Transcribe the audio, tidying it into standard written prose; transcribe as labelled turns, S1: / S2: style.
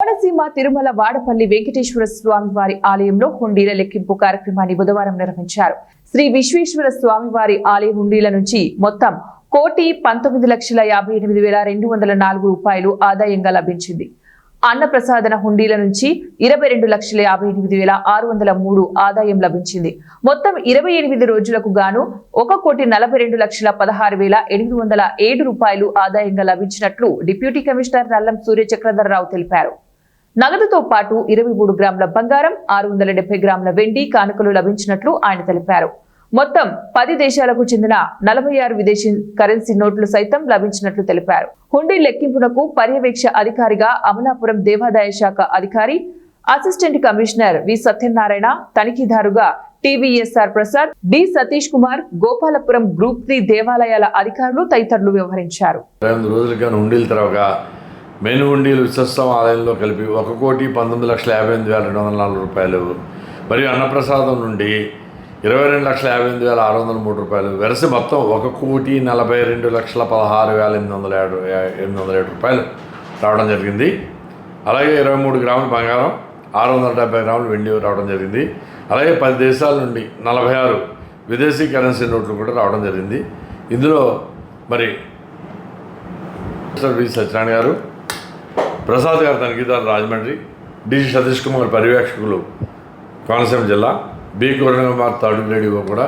S1: కోనసీమ తిరుమల వాడపల్లి వెంకటేశ్వర స్వామి వారి ఆలయంలో హుండీల లెక్కింపు కార్యక్రమాన్ని బుధవారం నిర్వహించారు. శ్రీ విశ్వేశ్వర స్వామి వారి ఆలయ హుండీల నుంచి మొత్తం 1,19,58,204 రూపాయలు ఆదాయంగా లభించింది. అన్నప్రసాదన హుండీల నుంచి 22,58,603 ఆదాయం లభించింది. మొత్తం 28 రోజులకు గాను 1,42,16,807 రూపాయలు ఆదాయంగా లభించినట్లు డిప్యూటీ కమిషనర్ నల్లం సూర్య చక్రధరరావు తెలిపారు. నగదుతో పాటు 23 గ్రాముల బంగారం, 670 గ్రాముల వెండి కానుకలు లభించినట్లు ఆయన తెలిపారు. మొత్తం 10 దేశాలకు చెందిన 46 విదేశీ కరెన్సీ నోట్లు సైతం లభించినట్లు తెలిపారు. హుండీ లెక్కింపునకు పర్యవేక్ష అధికారిగా అమలాపురం దేవాదాయ శాఖ అధికారి, అసిస్టెంట్ కమిషనర్ వి సత్యనారాయణ, తనిఖీదారుగా TVSR Prasad, D Satish Kumar, Gopalapuram group 3 దేవాలయాల అధికారులు తదితరులు వ్యవహరించారు.
S2: మెయిన్ హుండీలు విశ్వస్తం ఆలయంలో కలిపి 1,19,58,204 రూపాయలు మరియు అన్నప్రసాదం నుండి 22,58,603 రూపాయలు వెరసి మొత్తం 1,42,16,807 రూపాయలు రావడం జరిగింది. అలాగే 23 గ్రాముల బంగారం, 670 గ్రాముల వెండి రావడం జరిగింది. అలాగే 10 దేశాల నుండి 46 విదేశీ కరెన్సీ నోట్లు కూడా రావడం జరిగింది. ఇందులో మరి వి సత్యనారాయణ గారు, ప్రసాద్ గారు తనిఖీదారు రాజమండ్రి, డి సతీష్ కుమార్ పర్యవేక్షకులు కోనసీమ జిల్లా, B Kiran Kumar third grade కూడా